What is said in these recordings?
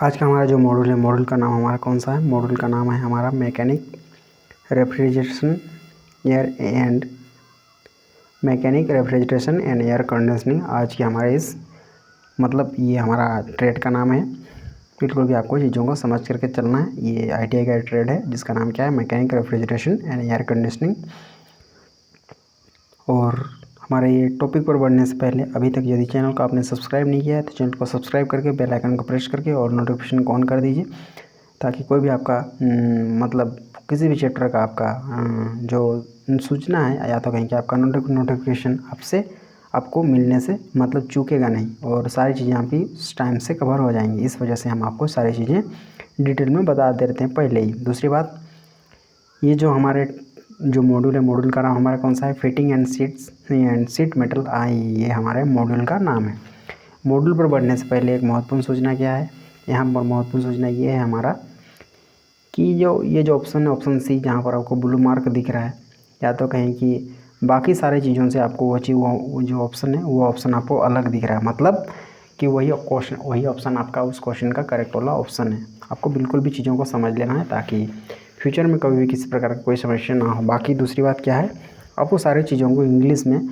आज का हमारा जो मॉड्यूल है, मॉड्यूल का नाम हमारा कौन सा है? मॉड्यूल का नाम है हमारा mechanic refrigeration and air conditioning. आज की हमारे इस ये हमारा ट्रेड का नाम है। बिल्कुल भी आपको चीज़ों को समझ करके चलना है। ये ITI का ट्रेड है जिसका नाम क्या है? Mechanic refrigeration and air conditioning. और हमारे ये टॉपिक पर बढ़ने से पहले अभी तक यदि चैनल को आपने सब्सक्राइब नहीं किया है तो चैनल को सब्सक्राइब करके बेल आइकन को प्रेस करके और नोटिफिकेशन को ऑन कर दीजिए, ताकि कोई भी आपका किसी भी चैप्टर का आपका जो सूचना है या तो कहीं कि आपका नोटिफिकेशन आपको मिलने से चूकेगा नहीं, और सारी चीज़ें आपकी टाइम से कवर हो जाएंगी। इस वजह से हम आपको सारी चीज़ें डिटेल में बता देते हैं पहले ही। दूसरी बात, ये जो हमारे जो मॉड्यूल है, मॉड्यूल का नाम हमारा कौन सा है? फिटिंग एंड सीट मेटल ये हमारे मॉड्यूल का नाम है। मॉड्यूल पर बढ़ने से पहले एक महत्वपूर्ण सूचना क्या है? यहाँ पर महत्वपूर्ण सूचना ये है हमारा कि ये जो ऑप्शन है, ऑप्शन सी, जहाँ पर आपको ब्लू मार्क दिख रहा है, या तो कहें कि बाकी सारे चीज़ों से आपको वो जो ऑप्शन है वो ऑप्शन आपको अलग दिख रहा है, मतलब कि वही ऑप्शन आपका उस क्वेश्चन का करेक्ट वाला ऑप्शन है। आपको बिल्कुल भी चीज़ों को समझ लेना है ताकि फ्यूचर में कभी भी किसी प्रकार की कोई समस्या ना हो। बाकी दूसरी बात क्या है, आपको सारी चीज़ों को इंग्लिश में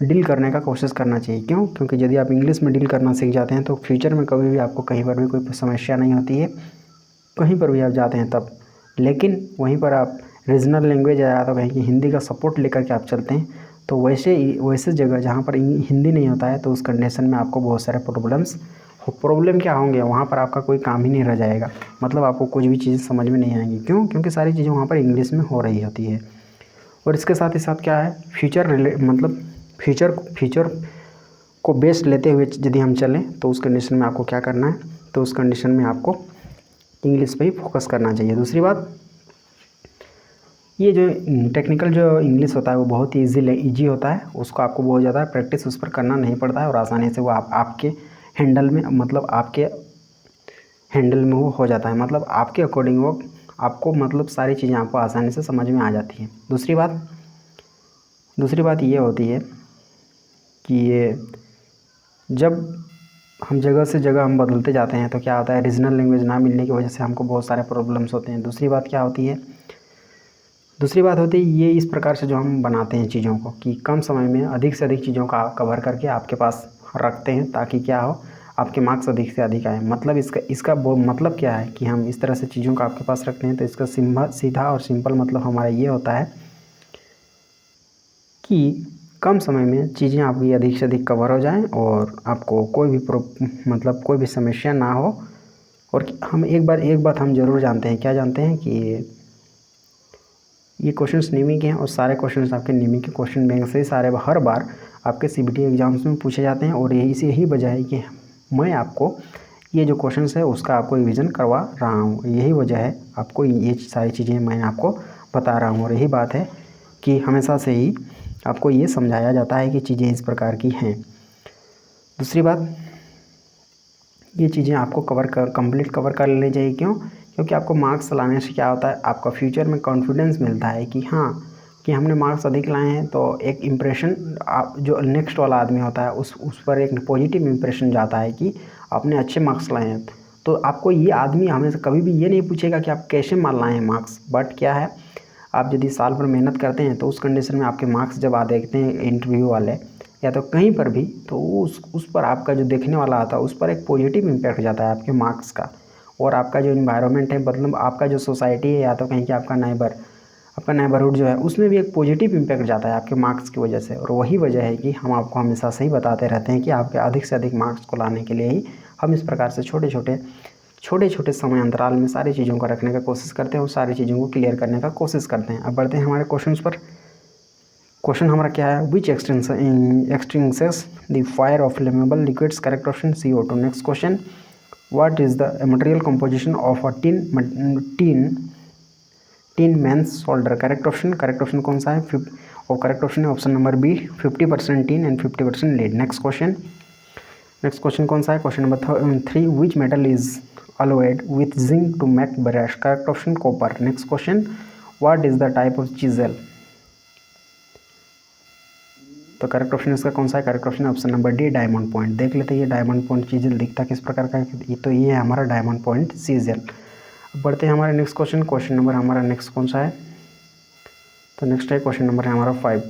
डील करने का कोशिश करना चाहिए। क्यों? क्योंकि यदि आप इंग्लिश में डील करना सीख जाते हैं तो फ्यूचर में कभी भी आपको कहीं पर भी कोई समस्या नहीं होती है, कहीं पर भी आप जाते हैं तब। लेकिन वहीं पर आप रीजनल लैंग्वेज या तो कहीं कि हिंदी का सपोर्ट लेकर के आप चलते हैं, तो वैसे जगह जहाँ पर हिंदी नहीं होता है तो उस कंडीशन में आपको बहुत सारे प्रॉब्लम क्या होंगे, वहाँ पर आपका कोई काम ही नहीं रह जाएगा। आपको कुछ भी चीज़ समझ में नहीं आएंगी। क्यों? क्योंकि सारी चीज़ें वहाँ पर इंग्लिश में हो रही होती है। और इसके साथ ही साथ क्या है, फ्यूचर को बेस लेते हुए यदि हम चलें तो उस कंडीशन में आपको क्या करना है? तो उस कंडीशन में आपको इंग्लिश पे ही फोकस करना चाहिए। दूसरी बात, ये जो टेक्निकल जो इंग्लिश होता है वो बहुत ही ईजी होता है। उसको आपको बहुत ज़्यादा प्रैक्टिस उस पर करना नहीं पड़ता है और आसानी से वो आपके हैंडल में वो हो जाता है। आपके अकॉर्डिंग वो आपको सारी चीज़ें आपको आसानी से समझ में आ जाती हैं। दूसरी बात ये होती है कि ये जब हम जगह से जगह हम बदलते जाते हैं तो क्या होता है, रीजनल लैंग्वेज ना मिलने की वजह से हमको बहुत सारे प्रॉब्लम्स होते हैं। दूसरी बात होती है ये इस प्रकार से जो हम बनाते हैं चीज़ों को कि कम समय में अधिक से अधिक चीज़ों का कवर करके आपके पास रखते हैं, ताकि क्या हो, आपके मार्क्स अधिक से अधिक आए। इसका वो मतलब क्या है कि हम इस तरह से चीज़ों का आपके पास रखते हैं, तो इसका सीधा और सिंपल मतलब हमारा ये होता है कि कम समय में चीज़ें आपकी अधिक से अधिक कवर हो जाएं और आपको कोई भी समस्या ना हो। और हम एक बात हम ज़रूर जानते हैं, क्या जानते हैं कि ये क्वेश्चंस नीमी के हैं और सारे क्वेश्चंस आपके नीमी के क्वेश्चन बैंक से सारे हर बार आपके CBT एग्जाम्स में पूछे जाते हैं। और यही वजह है कि मैं आपको ये जो क्वेश्चंस है उसका आपको रिवीजन करवा रहा हूँ। यही वजह है आपको ये सारी चीज़ें मैं आपको बता रहा हूँ। और यही बात है कि हमेशा से ही आपको ये समझाया जाता है कि चीज़ें इस प्रकार की हैं। दूसरी बात, ये चीज़ें आपको कंप्लीट कवर कर लेनी चाहिए। क्यों? क्योंकि आपको मार्क्स लाने से क्या होता है, आपका फ्यूचर में कॉन्फिडेंस मिलता है कि हाँ, कि हमने मार्क्स अधिक लाए हैं, तो एक इम्प्रेशन जो नेक्स्ट वाला आदमी होता है उस पर एक पॉजिटिव इम्प्रेशन जाता है कि आपने अच्छे मार्क्स लाए हैं। तो आपको ये आदमी हमेशा कभी भी ये नहीं पूछेगा कि आप कैसे मान लाए हैं मार्क्स, बट क्या है, आप यदि साल भर मेहनत करते हैं तो उस कंडीशन में आपके मार्क्स जब आ देखते हैं इंटरव्यू वाले या तो कहीं पर भी, तो उस पर आपका जो देखने वाला आता है उस पर एक पॉजिटिव इम्पैक्ट जाता है आपके मार्क्स का। और आपका जो इन्वायरमेंट है, आपका जो सोसाइटी है या तो कहीं कि आपका नेबरहुड जो है, उसमें भी एक पॉजिटिव इम्पैक्ट जाता है आपके मार्क्स की वजह से। और वही वजह है कि हम आपको हमेशा से ही बताते रहते हैं कि आपके अधिक से अधिक मार्क्स को लाने के लिए ही हम इस प्रकार से छोटे छोटे समय अंतराल में सारी चीज़ों को रखने का कोशिश करते हैं और सारी चीज़ों को क्लियर करने का कोशिश करते हैं। अब बढ़ते हैं हमारे क्वेश्चन पर। क्वेश्चन हमारा क्या है? Which extinguishes the fire of flammable liquids? Correct option CO2। Next question, what is the material composition of a tinman's solder? Correct option कौन सा है? और करेक्ट ऑप्शन है option number B, 50% tin and 50% lead. Next question कौन सा है? Question number 3, which metal is alloyed with zinc to make brass? Correct option copper. Next question, what is the type of chisel? तो correct option इसका कौन सा है? Correct option है option number D, diamond point. देख लेते हैं ये डायमंड पॉइंट चीज़ें दिखता किस प्रकार का है, तो ये है हमारा डायमंड पॉइंट सीजल। अब बढ़ते हैं हमारे नेक्स्ट क्वेश्चन। क्वेश्चन नंबर हमारा नेक्स्ट कौन सा है? तो नेक्स्ट है क्वेश्चन नंबर है हमारा 5।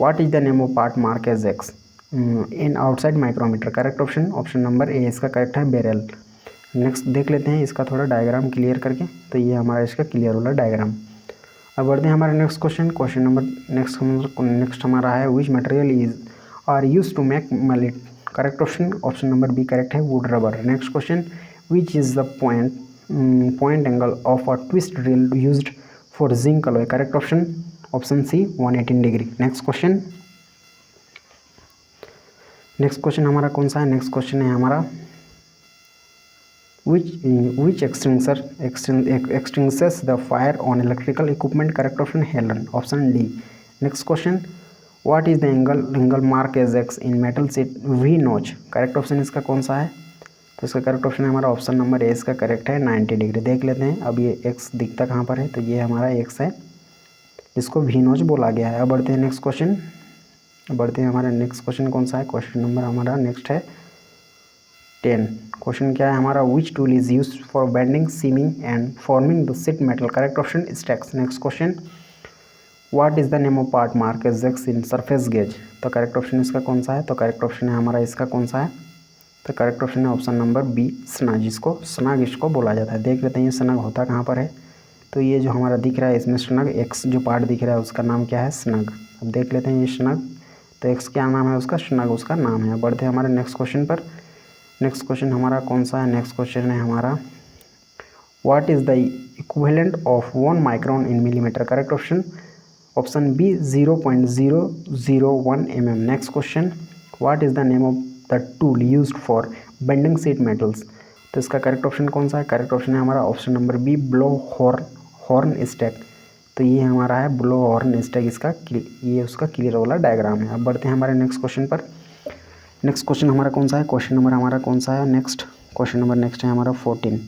What is the name of part mark as X in outside micrometer? Correct option option number A इसका करेक्ट है, बेरल। नेक्स्ट देख लेते हैं इसका थोड़ा डायग्राम क्लियर करके, तो ये हमारा इसका क्लियर वाला डायग्राम। अब बढ़ते हैं हमारे next question. Question number next हमारा है which material is are use to make mallet? Correct option option number B correct है, wood rubber. Next question which is the point angle of a twist drill used for zinc alloy? Correct option option C 118 degree. Next question हमारा कौन सा है? Next question है हमारा which extinguishes the fire on electrical equipment? Correct option Helen, option D. Next question, what is the angle mark as x in metal sheet V notch? Correct option इसका कौन सा है? तो इसका करेक्ट ऑप्शन है हमारा ऑप्शन नंबर ए इसका correct है, 90 डिग्री। देख लेते हैं अब ये एक्स दिखता कहाँ पर है, तो ये हमारा एक्स है, इसको वी नोच बोला गया है। अब बढ़ते हैं नेक्स्ट क्वेश्चन। बढ़ते हैं हमारा नेक्स्ट क्वेश्चन कौन सा है? क्वेश्चन नंबर हमारा नेक्स्ट है 10। क्वेश्चन क्या है हमारा? Which tool is use for bending, seaming and forming the sheet metal? Correct option stakes. Next question, what is the name of part mark as X in surface gauge? तो correct option इसका कौन सा है? तो correct option है हमारा इसका कौन सा है? तो करेक्ट ऑप्शन है ऑप्शन नंबर बी, स्नग। जिसको स्नग इसको बोला जाता है। देख लेते हैं ये स्नग होता कहाँ पर है, तो ये जो हमारा दिख रहा है इसमें स्नग एक्स जो पार्ट दिख रहा है उसका नाम क्या है? स्नग। अब देख लेते हैं ये स्नग, तो एक्स क्या नाम है उसका? स्नग उसका नाम है। बढ़ते हैं हमारे नेक्स्ट क्वेश्चन पर। नेक्स्ट क्वेश्चन हमारा कौन सा है? नेक्स्ट क्वेश्चन है हमारा what is the equivalent of 1 micron in millimetre? Correct option option B 0.001 mm। Next question, what is the name of the tool used for bending sheet metals? तो इसका correct option कौन सा है? Correct option है हमारा option number B, blow horn stake. तो ये हमारा है ब्लो हॉर्न स्टैक, इसका ये उसका क्लियर वाला डायग्राम है। अब बढ़ते हैं हमारे नेक्स्ट क्वेश्चन पर। नेक्स्ट क्वेश्चन हमारा कौन सा है? क्वेश्चन नंबर हमारा कौन सा है? नेक्स्ट क्वेश्चन नंबर नेक्स्ट है हमारा 14।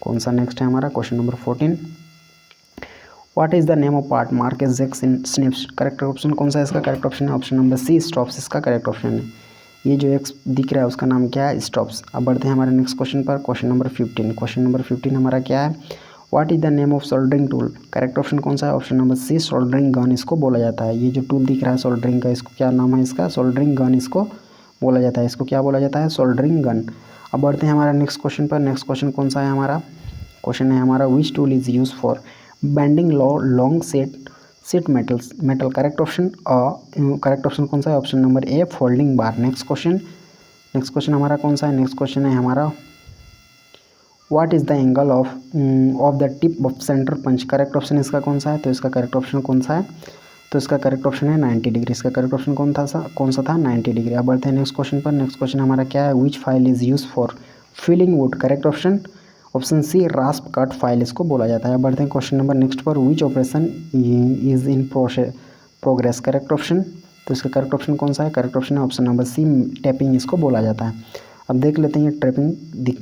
कौन सा नेक्स्ट है हमारा? Question number 14। What is the name of part mark as X in snips? Correct option कौन सा है इसका? करेक्ट ऑप्शन है ऑप्शन नंबर सी, स्टॉप्स इसका करेक्ट ऑप्शन है। ये जो एक्स दिख रहा है उसका नाम क्या है? स्टॉप्स। अब बढ़ते हैं हमारे नेक्स्ट क्वेश्चन पर। Question number 15। क्वेश्चन नंबर 15 हमारा क्या है? What is the name of soldering tool? Correct option कौन सा है? Option number C, soldering gun इसको बोला जाता है। ये जो टूल दिख रहा है सोल्डरिंग का, इसको क्या नाम है इसका? सोल्डरिंग गन इसको बोला जाता है। इसको क्या बोला जाता है? Soldering gun. अब बढ़ते हैं हमारा नेक्स्ट क्वेश्चन पर। नेक्स्ट क्वेश्चन कौन सा है हमारा? क्वेश्चन है हमारा which tool is use for bending long sheet metal? Correct option कौन सा है? Option number A, folding bar. Next question हमारा कौन सा है? नेक्स्ट क्वेश्चन है हमारा what is the angle of the tip of centre punch? Correct option इसका कौन सा है? तो इसका करेक्ट ऑप्शन कौन सा है? तो इसका करेक्ट ऑप्शन है 90 डिग्री। इसका करेक्ट ऑप्शन कौन सा था? 90 डिग्री। अब बढ़ते हैं नेक्स्ट क्वेश्चन पर। नेक्स्ट क्वेश्चन हमारा क्या है? Which file is use for filing wood? Correct option option C, rasp cut file इसको बोला जाता है। अब बढ़ते हैं क्वेश्चन नंबर नेक्स्ट पर। विच operation is in progress? Correct option, तो इसका करेक्ट ऑप्शन कौन सा है? करेक्ट ऑप्शन है ऑप्शन नंबर सी, टैपिंग इसको बोला जाता है। अब देख लेते हैं ये टैपिंग,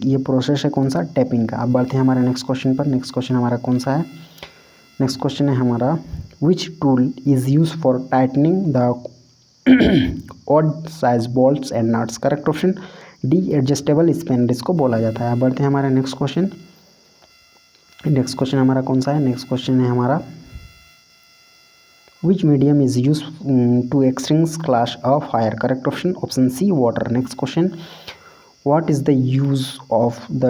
ये प्रोसेस है कौन सा? टैपिंग का। अब बढ़ते हैं हमारे नेक्स्ट क्वेश्चन पर। नेक्स्ट क्वेश्चन हमारा कौन सा है? नेक्स्ट क्वेश्चन है हमारा which tool is use for tightening the odd size bolts and nuts? Correct option D, adjustable spanner इसको बोला जाता है। अब बढ़ते हैं हमारे नेक्स्ट क्वेश्चन। नेक्स्ट क्वेश्चन हमारा कौन सा है? नेक्स्ट क्वेश्चन है हमारा which medium is use to extinguish class of fire? Correct option option C, water. Next question, what is the use of the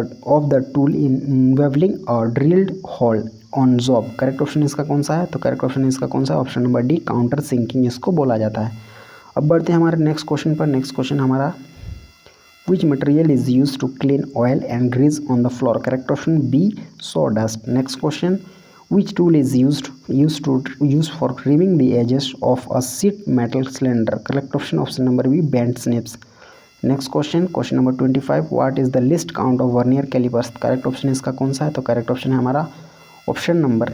tool in beveling a drilled hole on job? Correct option इसका कौन सा है? तो correct option इसका कौन सा है? Option number D, countersinking इसको बोला जाता है। अब बढ़ते हैं हमारे नेक्स्ट क्वेश्चन पर। नेक्स्ट क्वेश्चन हमारा which material is use to clean oil and grease on the floor? Correct option B, sawdust. Next question, which tool is use for removing the edges of a sheet metal cylinder? Correct option option number B, bent snips. Next question number 25, what is the least count of vernier calipers? Correct option इसका कौन सा है? तो correct option है हमारा option number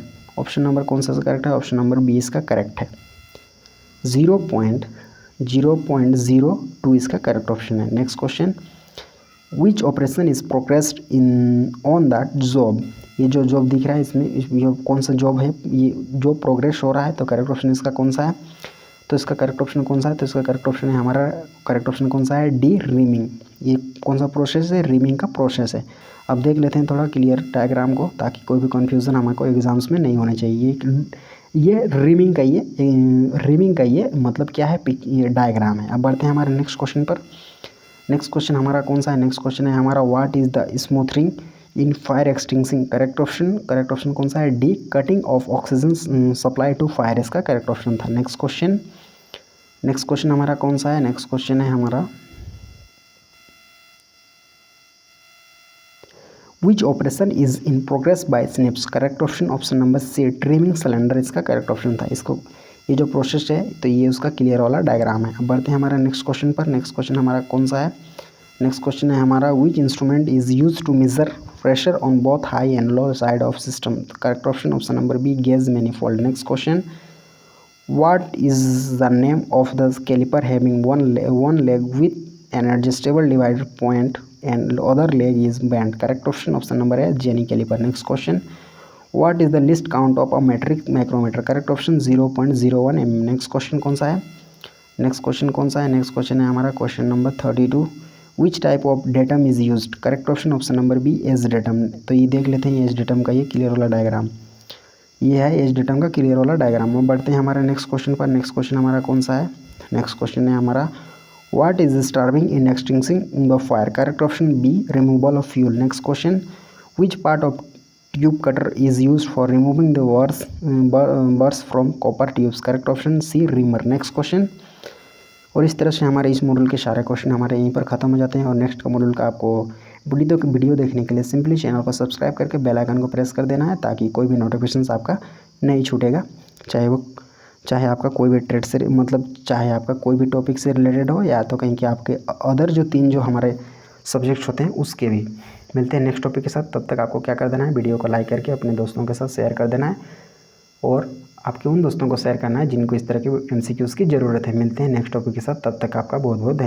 कौन सा correct है? ऑप्शन नंबर बी इसका करेक्ट है, 0.002 इसका करेक्ट ऑप्शन है। Next question, which operation is progressed in on that job? ये जो जॉब दिख रहा है इसमें ये कौन सा जॉब है? ये जो प्रोग्रेस हो रहा है, तो करेक्ट ऑप्शन इसका कौन सा है? तो इसका करेक्ट ऑप्शन कौन सा है? तो इसका करेक्ट ऑप्शन है हमारा, करेक्ट ऑप्शन कौन सा है? D, reaming. ये कौन सा प्रोसेस है? रीमिंग का प्रोसेस है। अब देख लेते हैं थोड़ा क्लियर डायग्राम को, ताकि कोई भी कन्फ्यूज़न हमको एग्जाम्स में नहीं होना चाहिए। ये रीमिंग का ये मतलब क्या है? ये डायग्राम है। अब बढ़ते हैं हमारे नेक्स्ट क्वेश्चन पर। नेक्स्ट क्वेश्चन हमारा कौन सा है? नेक्स्ट क्वेश्चन है हमारा what is the smothering in fire extinguishing. Correct option कौन सा है? D, cutting off oxygen supply to fire, इसका करेक्ट ऑप्शन था। नेक्स्ट क्वेश्चन हमारा कौन सा है? नेक्स्ट क्वेश्चन है हमारा which operation is in progress by snips. Correct option number C, trimming cylinder, इसका करेक्ट ऑप्शन था। इसको ये जो प्रोसेस है तो ये उसका क्लियर वाला डायग्राम है। अब बढ़ते हैं हमारा नेक्स्ट क्वेश्चन पर। नेक्स्ट क्वेश्चन हमारा कौन सा है? नेक्स्ट क्वेश्चन है हमारा which instrument is use to measure pressure on both high and low side of system. Correct option number B, gauge manifold. Next question what is the name of the caliper having one leg with an adjustable divider point and other leg is bent. Correct option number है jenny caliper. Next question what is the least count of a metric micrometer. Correct option 0.01 mm। Next question कौन सा है? Next question है हमारा question number 32 which type of datum is used. Correct option number B, edge datum. तो ये देख लेते हैं एज डेटम का ये क्लियर वाला डायग्राम, ये है एज डेटम का क्लियर वाला डायग्राम। में बढ़ते हैं हमारे नेक्स्ट क्वेश्चन पर। नेक्स्ट क्वेश्चन हमारा कौन सा है? नेक्स्ट क्वेश्चन है हमारा What is starving in extinguishing the fire? Correct option B, removal of fuel. Next question, which part of tube cutter is used for removing the burrs from copper tubes? Correct option C, reamer. Next question, और इस तरह से हमारे इस module के सारे question हमारे यहीं पर ख़त्म हो जाते हैं। और नेक्स्ट का मॉड्यूल का आपको वीडियो देखने के लिए सिंपली चैनल को सब्सक्राइब करके बेल आइकन को प्रेस कर देना है, ताकि कोई भी नोटिफिकेशन आपका नहीं छूटेगा, चाहे आपका कोई भी ट्रेड से मतलब चाहे आपका कोई भी टॉपिक से रिलेटेड हो, या तो कहीं के आपके अदर जो 3 जो हमारे सब्जेक्ट्स होते हैं उसके भी। मिलते हैं नेक्स्ट टॉपिक के साथ, तब तक आपको क्या कर देना है? वीडियो को लाइक करके अपने दोस्तों के साथ शेयर कर देना है, और आपके उन दोस्तों को शेयर करना है जिनको इस तरह के MCQs की ज़रूरत है। मिलते हैं नेक्स्ट टॉपिक के साथ, तब तक आपका बहुत बहुत